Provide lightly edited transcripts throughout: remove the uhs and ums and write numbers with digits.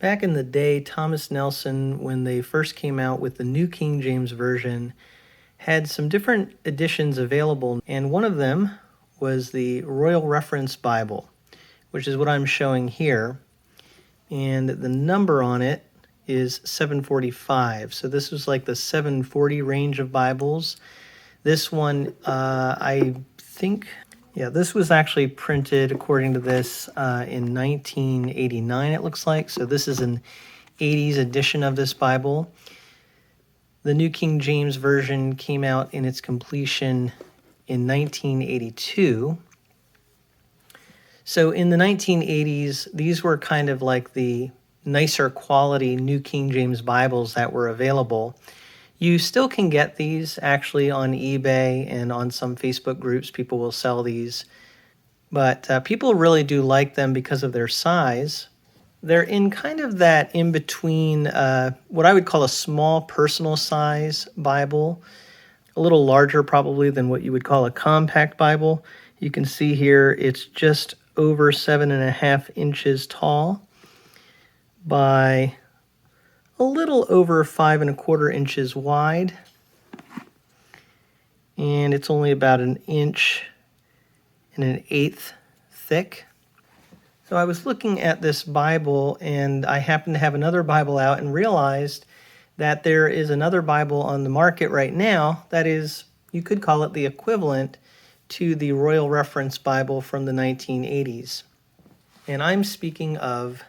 Back in the day, Thomas Nelson, when they first came out with the New King James Version, had some different editions available, and one of them was the Royal Reference Bible, which is what I'm showing here. And the number on it is 745. So this was like the 740 range of Bibles. This one, I think, this was actually printed, according to this, in 1989, it looks like. So this is an 80s edition of this Bible. The New King James Version came out in its completion in 1982. So in the 1980s, these were kind of like the nicer quality New King James Bibles that were available. You still can get these actually on eBay and on some Facebook groups. People will sell these. But people really do like them because of their size. They're in kind of that in-between, what I would call a small personal size Bible, a little larger probably than what you would call a compact Bible. You can see here it's just over 7.5 inches tall by a little over 5.25 inches wide, and it's only about 1 inch and 1/8 thick. So I was looking at this Bible, and I happened to have another Bible out and realized that there is another Bible on the market right now that is, you could call it the equivalent to the Royal Reference Bible from the 1980s. And I'm speaking of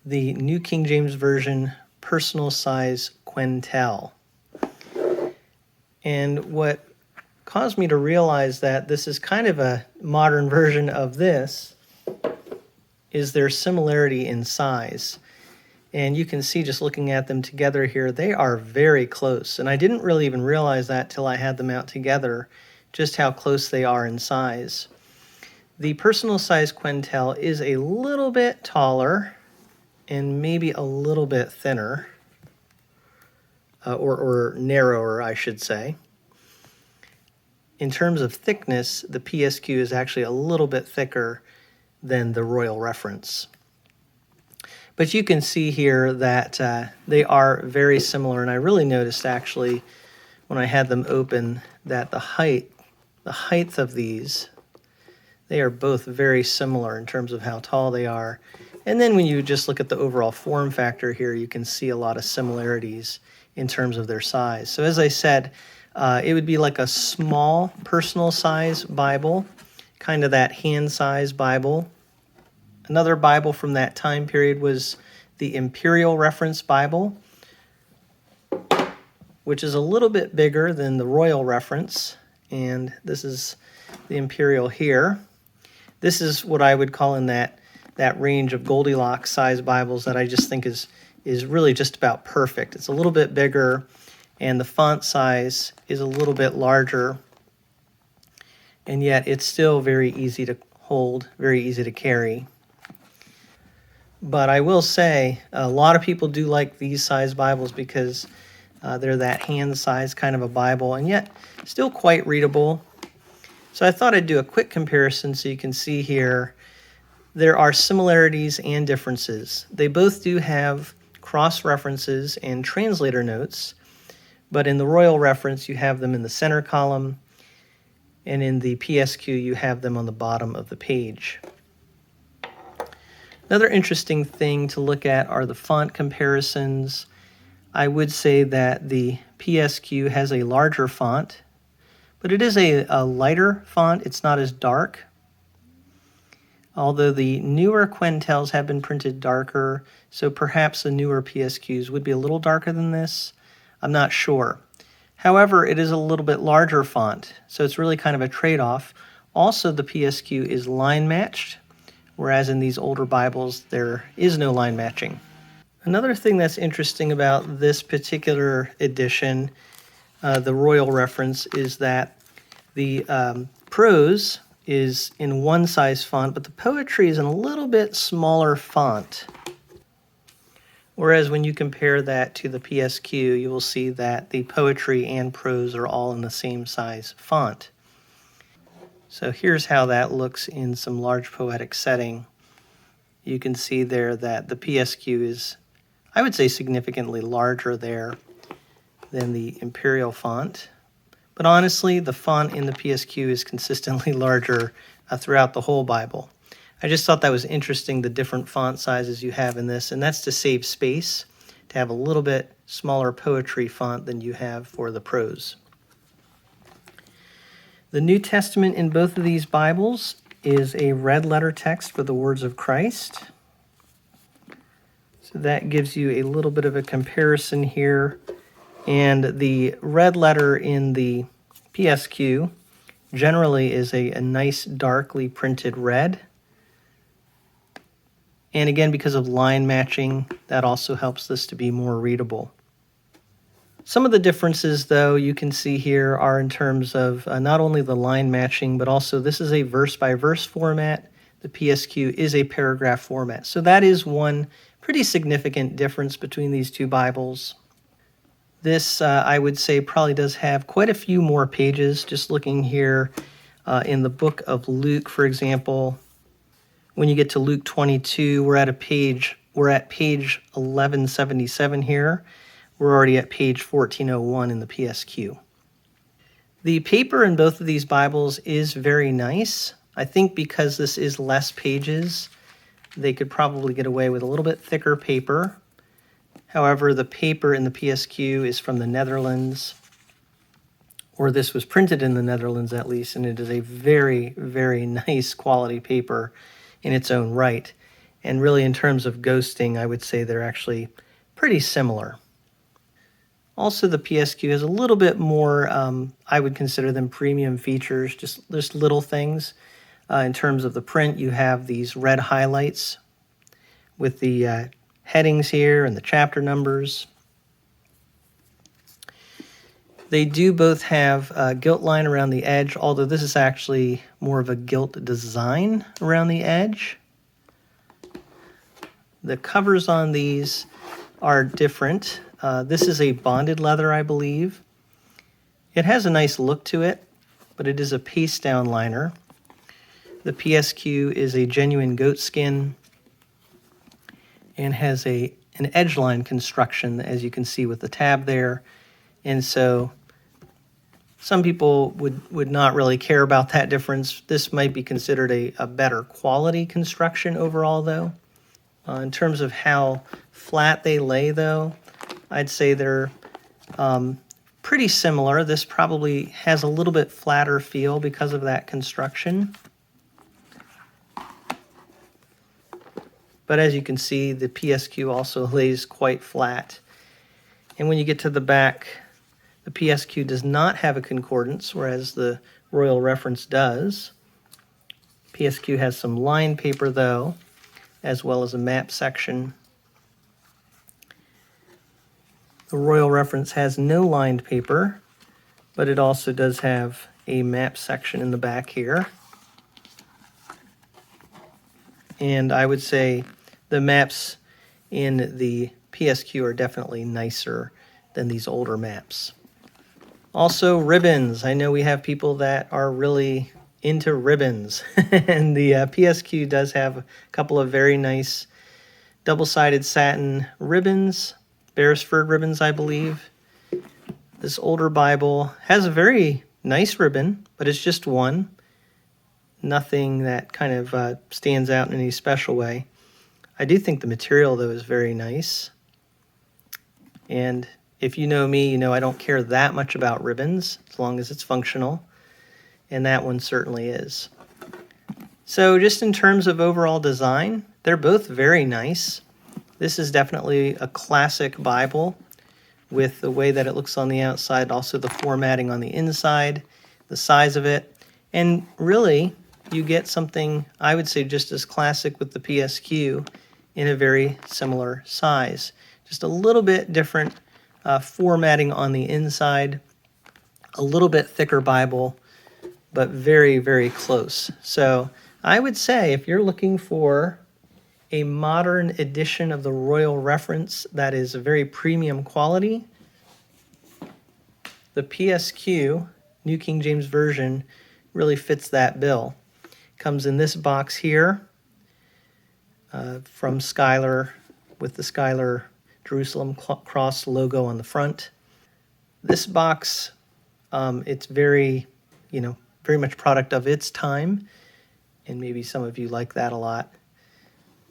the New King James Version Personal Size Quentel. And what caused me to realize that this is kind of a modern version of this is their similarity in size. And you can see just looking at them together here, they are very close. And I didn't really even realize that till I had them out together, just how close they are in size. The Personal Size Quentel is a little bit taller and maybe a little bit thinner, or narrower, I should say. In terms of thickness, the PSQ is actually a little bit thicker than the Royal Reference. But you can see here that they are very similar, and I really noticed actually when I had them open that the height of these, they are both very similar in terms of how tall they are. And then when you just look at the overall form factor here, you can see a lot of similarities in terms of their size. So as I said, it would be like a small personal size Bible, kind of that hand size Bible. Another Bible from that time period was the Imperial Reference Bible, which is a little bit bigger than the Royal Reference. And this is the Imperial here. This is what I would call in that range of Goldilocks size Bibles that I just think is really just about perfect. It's a little bit bigger, and the font size is a little bit larger, and yet it's still very easy to hold, very easy to carry. But I will say a lot of people do like these size Bibles because they're that hand size kind of a Bible, and yet still quite readable. So I thought I'd do a quick comparison so you can see here there are similarities and differences. They both do have cross-references and translator notes, but in the Royal Reference you have them in the center column, and in the PSQ you have them on the bottom of the page. Another interesting thing to look at are the font comparisons. I would say that the PSQ has a larger font, but it is a lighter font. It's not as dark. Although the newer Quentels have been printed darker, so perhaps the newer PSQs would be a little darker than this. I'm not sure. However, it is a little bit larger font, so it's really kind of a trade-off. Also, the PSQ is line matched, whereas in these older Bibles, there is no line matching. Another thing that's interesting about this particular edition, the Royal Reference, is that the prose is in one size font, but the poetry is in a little bit smaller font. Whereas when you compare that to the PSQ, you will see that the poetry and prose are all in the same size font. So here's how that looks in some large poetic setting. you can see there that the PSQ is, I would say, significantly larger there than the Imperial font. But honestly, the font in the PSQ is consistently larger throughout the whole Bible. I just thought that was interesting, the different font sizes you have in this, and that's to save space, to have a little bit smaller poetry font than you have for the prose. The New Testament in both of these Bibles is a red letter text for the words of Christ. So that gives you a little bit of a comparison here. And the red letter in the PSQ generally is a nice darkly printed red. And again, because of line matching, that also helps this to be more readable. Some of the differences, though, you can see here are in terms of not only the line matching, but also this is a verse-by-verse format. The PSQ is a paragraph format. So that is one pretty significant difference between these two Bibles. This, I would say, probably does have quite a few more pages. Just looking here in the book of Luke, for example, when you get to Luke 22, we're at page 1177 here. We're already at page 1401 in the PSQ. The paper in both of these Bibles is very nice. I think because this is less pages, they could probably get away with a little bit thicker paper. However, the paper in the PSQ is from the Netherlands, or this was printed in the Netherlands at least, and it is a very, very nice quality paper in its own right. And really, in terms of ghosting, I would say they're actually pretty similar. Also, the PSQ has a little bit more, I would consider them premium features, just little things. In terms of the print, you have these red highlights with the headings here and the chapter numbers. They do both have a gilt line around the edge, although this is actually more of a gilt design around the edge. The covers on these are different. This is a bonded leather, I believe. It has a nice look to it, but it is a paste down liner. The PSQ is a genuine goat skin and has an edge line construction, as you can see with the tab there. And so some people would not really care about that difference. This might be considered a better quality construction overall, though. In terms of how flat they lay, though, I'd say they're pretty similar. This probably has a little bit flatter feel because of that construction. But as you can see, the PSQ also lays quite flat. And when you get to the back, the PSQ does not have a concordance, whereas the Royal Reference does. PSQ has some line paper, though, as well as a map section. The Royal Reference has no lined paper, but it also does have a map section in the back here. And I would say the maps in the PSQ are definitely nicer than these older maps. Also, ribbons. I know we have people that are really into ribbons, and the PSQ does have a couple of very nice double-sided satin ribbons, Beresford ribbons, I believe. This older Bible has a very nice ribbon, but it's just one. Nothing that kind of stands out in any special way. I do think the material, though, is very nice. And if you know me, you know I don't care that much about ribbons, as long as it's functional. And that one certainly is. So just in terms of overall design, they're both very nice. This is definitely a classic Bible with the way that it looks on the outside, also the formatting on the inside, the size of it. And really, you get something, I would say, just as classic with the PSQ in a very similar size. Just a little bit different formatting on the inside, a little bit thicker Bible, but very, very close. So I would say if you're looking for a modern edition of the Royal Reference that is a very premium quality, the PSQ, New King James Version, really fits that bill. Comes in this box here. from Schuyler with the Schuyler Jerusalem cross logo on the front. This box, it's very much product of its time, and maybe some of you like that a lot.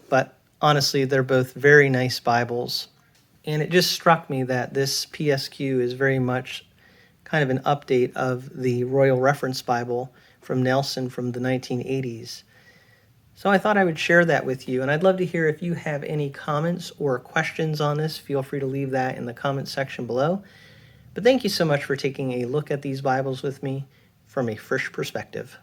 But honestly, they're both very nice Bibles. And it just struck me that this PSQ is very much kind of an update of the Royal Reference Bible from Nelson from the 1980s. So I thought I would share that with you, and I'd love to hear if you have any comments or questions on this. Feel free to leave that in the comment section below. But thank you so much for taking a look at these Bibles with me from a Frisch perspective.